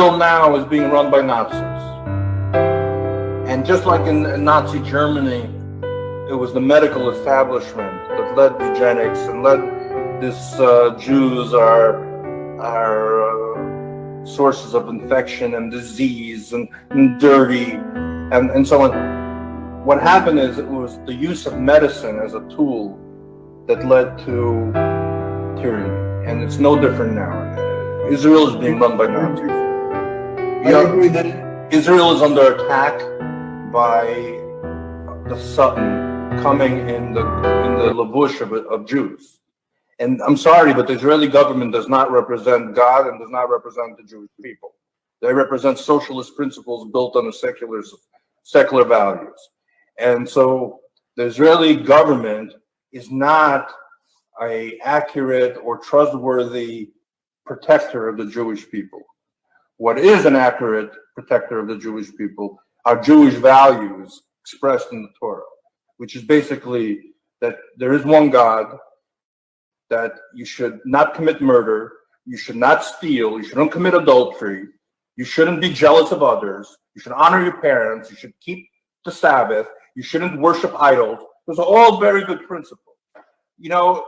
Still now is being run by Nazis. And just like in Nazi Germany, it was the medical establishment that led eugenics and led this Jews are sources of infection and disease and dirty and so on. What happened is it was the use of medicine as a tool that led to tyranny, and it's no different now. Israel is being run by Nazis. I agree that Israel is under attack by the Satan coming in the labush of Jews. And I'm sorry, but the Israeli government does not represent God and does not represent the Jewish people. They represent socialist principles built on the secular values. And so the Israeli government is not an accurate or trustworthy protector of the Jewish people. What is an accurate protector of the Jewish people are Jewish values expressed in the Torah, which is basically that there is one God, that you should not commit murder, you should not steal, you shouldn't commit adultery, you shouldn't be jealous of others, you should honor your parents, you should keep the Sabbath, you shouldn't worship idols. Those are all very good principles. You know,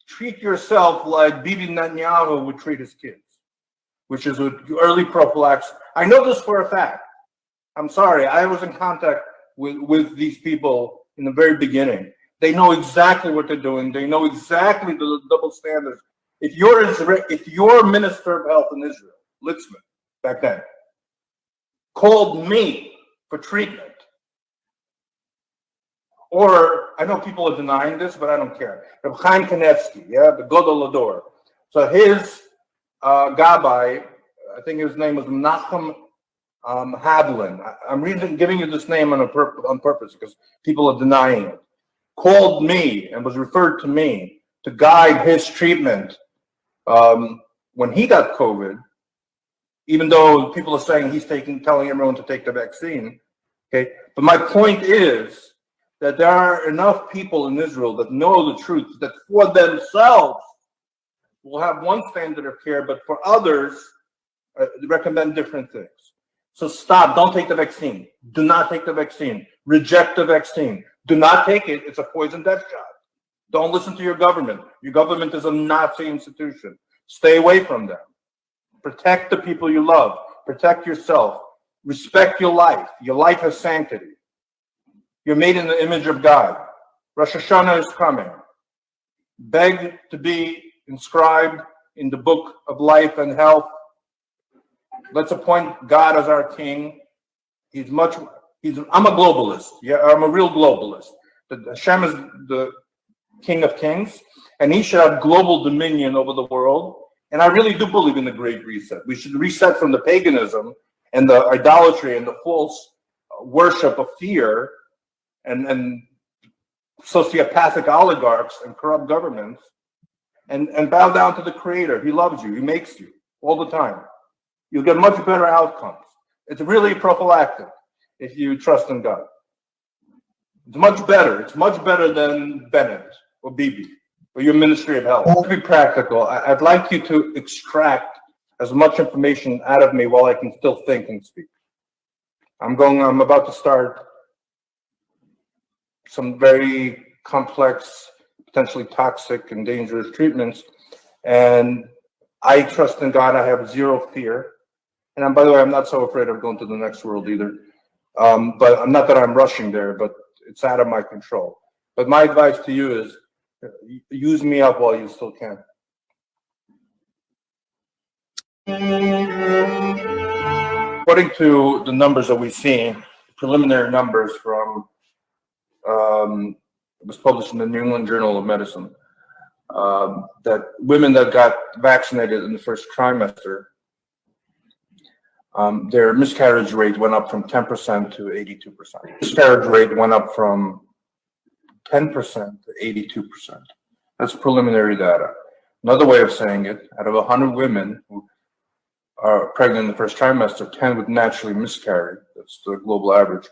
treat yourself like Bibi Netanyahu would treat his kids, which is with early prophylaxis. I know this for a fact. I'm sorry, I was in contact with these people in the very beginning. They know exactly what they're doing. They know exactly the double standards. If your minister of health in Israel, Litzman, back then, called me for treatment, or I know people are denying this, but I don't care. Reb Chaim Kanevsky, the Godol Ador. So his Gabbai, I think his name was Menachem Hadlin. I'm giving you this name on purpose because people are denying it. Called me and was referred to me to guide his treatment when he got COVID, even though people are saying he's telling everyone to take the vaccine. Okay, but my point is that there are enough people in Israel that know the truth, that for themselves will have one standard of care, but for others recommend different things. So stop, don't take the vaccine. Do not take the vaccine. Reject the vaccine. Do not take it. It's a poison death shot. Don't listen to your government. Your government is a Nazi institution. Stay away from them. Protect the people you love. Protect yourself. Respect your life. Your life has sanctity. You're made in the image of God. Rosh Hashanah is coming. Beg to be inscribed in the book of life and health. Let's appoint God as our king. I'm a globalist. Yeah, I'm a real globalist. Hashem is the King of Kings, and he should have global dominion over the world. And I really do believe in the Great Reset. We should reset from the paganism and the idolatry and the false worship of fear and sociopathic oligarchs and corrupt governments, and bow down to the Creator. He loves you. He makes you all the time. You'll get much better outcomes. It's really prophylactic if you trust in God. It's much better. It's much better than Bennett or Bibi or your Ministry of Health. To be practical, I'd like you to extract as much information out of me while I can still think and speak. I'm about to start some very complex, potentially toxic and dangerous treatments. And I trust in God. I have zero fear. And by the way, I'm not so afraid of going to the next world either. But I'm not that I'm rushing there, but it's out of my control. But my advice to you is use me up while you still can. According to the numbers that we've seen, preliminary numbers from, it was published in the New England Journal of Medicine, that women that got vaccinated in the first trimester, their miscarriage rate went up from 10% to 82%. Miscarriage rate went up from 10% to 82%. That's preliminary data. Another way of saying it, out of 100 women who are pregnant in the first trimester, 10 would naturally miscarry. That's the global average.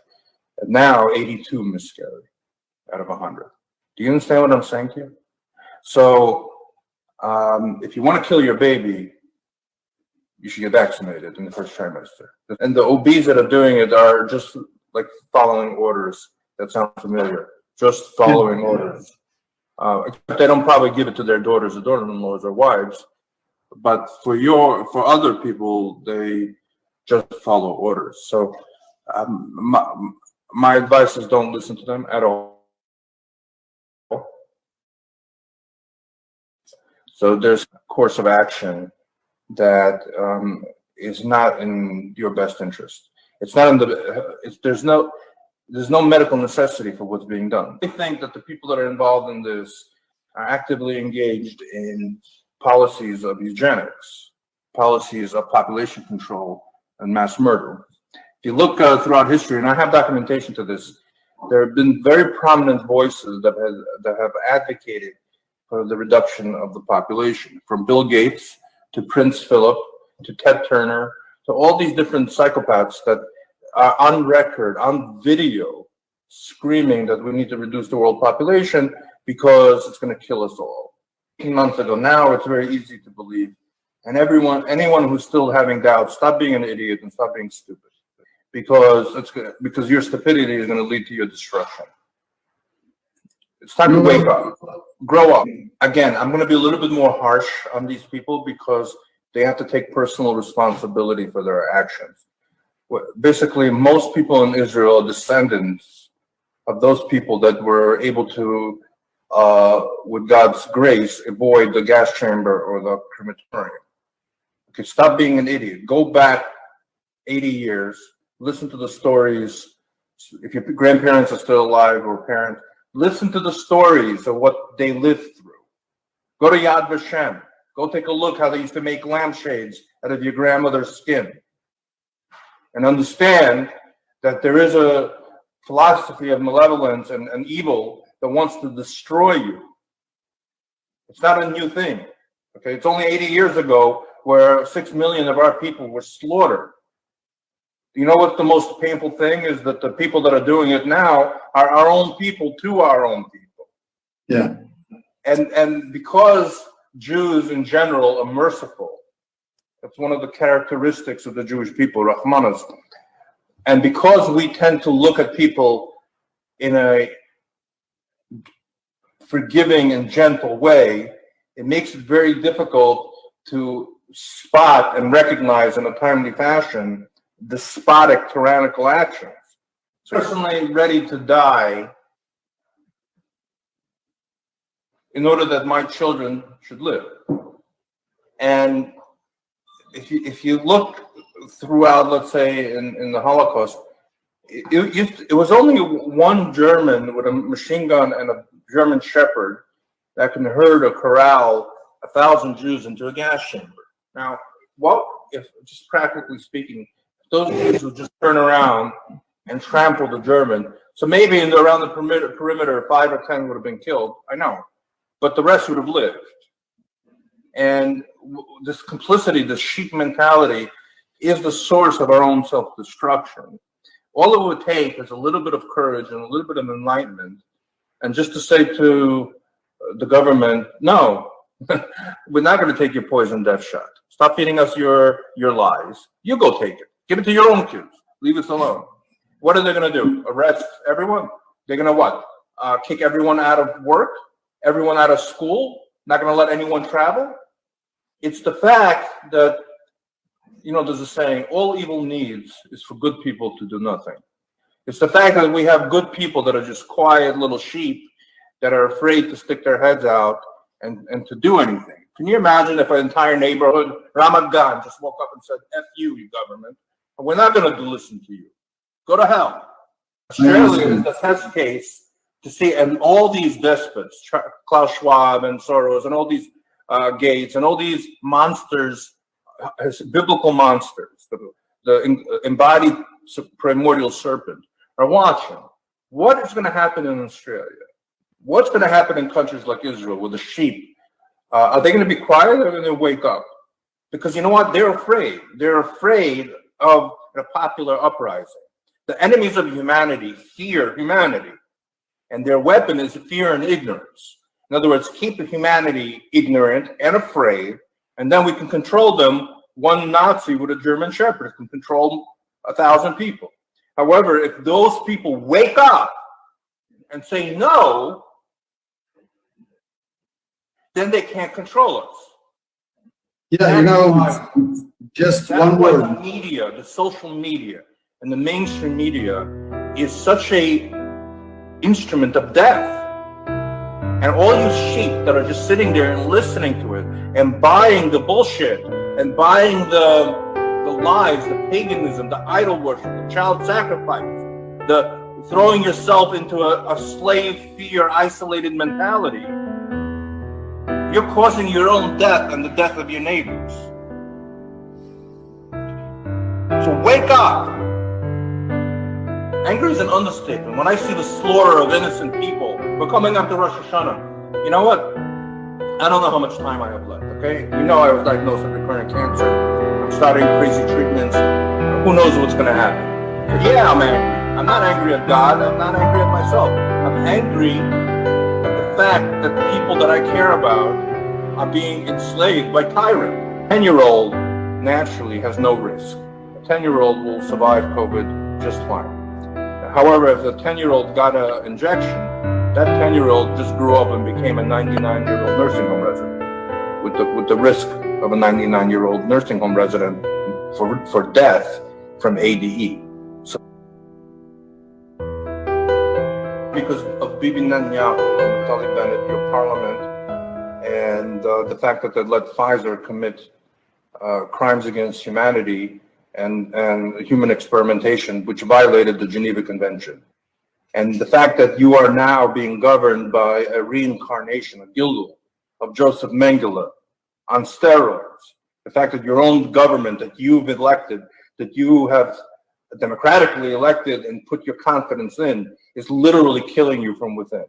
And now 82 miscarry out of 100. Do you understand what I'm saying to you? So if you want to kill your baby, you should get vaccinated in the first trimester. And the OBs that are doing it are just like following orders. That sounds familiar. Just following orders. Except they don't probably give it to their daughters or daughter-in-laws or wives. But for other people, they just follow orders. So my advice is don't listen to them at all. So there's a course of action that is not in your best interest. It's not in there's no medical necessity for what's being done. I think that the people that are involved in this are actively engaged in policies of eugenics, policies of population control and mass murder. If you look throughout history, and I have documentation to this, there have been very prominent voices that have advocated for the reduction of the population, from Bill Gates to Prince Philip to Ted Turner to all these different psychopaths that are on record, on video, screaming that we need to reduce the world population because it's going to kill us all. 18 months ago, now it's very easy to believe. And anyone who's still having doubts, stop being an idiot and stop being stupid, because your stupidity is going to lead to your destruction. It's time to wake up, grow up. Again, I'm going to be a little bit more harsh on these people because they have to take personal responsibility for their actions. Basically, most people in Israel are descendants of those people that were able to, with God's grace, avoid the gas chamber or the crematorium. Okay, stop being an idiot. Go back 80 years, listen to the stories. If your grandparents are still alive or parents, listen to the stories of what they lived through. Go to Yad Vashem. Go take a look how they used to make lampshades out of your grandmother's skin. And understand that there is a philosophy of malevolence and evil that wants to destroy you. It's not a new thing. Okay, it's only 80 years ago where 6 million of our people were slaughtered. You know what the most painful thing is? That the people that are doing it now are our own people to our own people. Yeah. And because Jews in general are merciful, that's one of the characteristics of the Jewish people, Rahmanas. And because we tend to look at people in a forgiving and gentle way, it makes it very difficult to spot and recognize in a timely fashion despotic, tyrannical actions. Personally ready to die in order that my children should live. And if you look throughout, let's say, in the Holocaust, it was only one German with a machine gun and a German shepherd that can herd or corral 1,000 Jews into a gas chamber. Now, what if, just practically speaking, those Jews would just turn around and trample the German? So maybe around the perimeter, 5 or 10 would have been killed, I know, but the rest would have lived. And this complicity, this sheep mentality, is the source of our own self-destruction. All it would take is a little bit of courage and a little bit of enlightenment, and just to say to the government, no, we're not going to take your poison death shot. Stop feeding us your lies. You go take it. Give it to your own kids. Leave us alone. What are they going to do? Arrest everyone? They're going to what? Kick everyone out of work? Everyone out of school? Not going to let anyone travel? It's the fact that, there's a saying, all evil needs is for good people to do nothing. It's the fact that we have good people that are just quiet little sheep that are afraid to stick their heads out and to do anything. Can you imagine if an entire neighborhood, Ramat Gan, just woke up and said, F you, you government, and we're not going to listen to you. Go to hell. Australia is the test case to see, and all these despots, Klaus Schwab and Soros and all these Gates and all these monsters, biblical monsters, the embodied primordial serpent, are watching. What is going to happen in Australia? What's going to happen in countries like Israel with the sheep? Are they going to be quiet, or are they going to wake up? Because you know what? They're afraid. They're afraid of a popular uprising. The enemies of humanity fear humanity, and their weapon is fear and ignorance. In other words, keep humanity ignorant and afraid, and then we can control them one Nazi with a German Shepherd can control 1,000 people. However, if those people wake up and say no, then they can't control us. Yeah, you know, just one word. word. The media, the social media, and the mainstream media is such a instrument of death. And all you sheep that are just sitting there and listening to it and buying the bullshit and buying the lies, the paganism, the idol worship, the child sacrifice, the throwing yourself into a slave fear, isolated mentality, you're causing your own death and the death of your neighbors. So wake up. Anger is an understatement. When I see the slaughter of innocent people, we're coming up to Rosh Hashanah. You know what? I don't know how much time I have left, okay? You know I was diagnosed with recurrent cancer. I'm starting crazy treatments. Who knows what's going to happen? Yeah, I'm angry. I'm not angry at God. I'm not angry at myself. I'm angry at the fact that people that I care about are being enslaved by tyrants. A 10-year-old naturally has no risk. A 10-year-old will survive COVID just fine. However, if a 10-year-old got an injection, that 10-year-old just grew up and became a 99-year-old nursing home resident, with the risk of a 99-year-old nursing home resident for death from ADE. So, because of Bibi Netanyahu and Naftali Bennett, your parliament, and the fact that they let Pfizer commit crimes against humanity and human experimentation, which violated the Geneva Convention. And the fact that you are now being governed by a reincarnation, a Gilgul, of Joseph Mengele on steroids. The fact that your own government that you've elected, that you have democratically elected and put your confidence in, is literally killing you from within.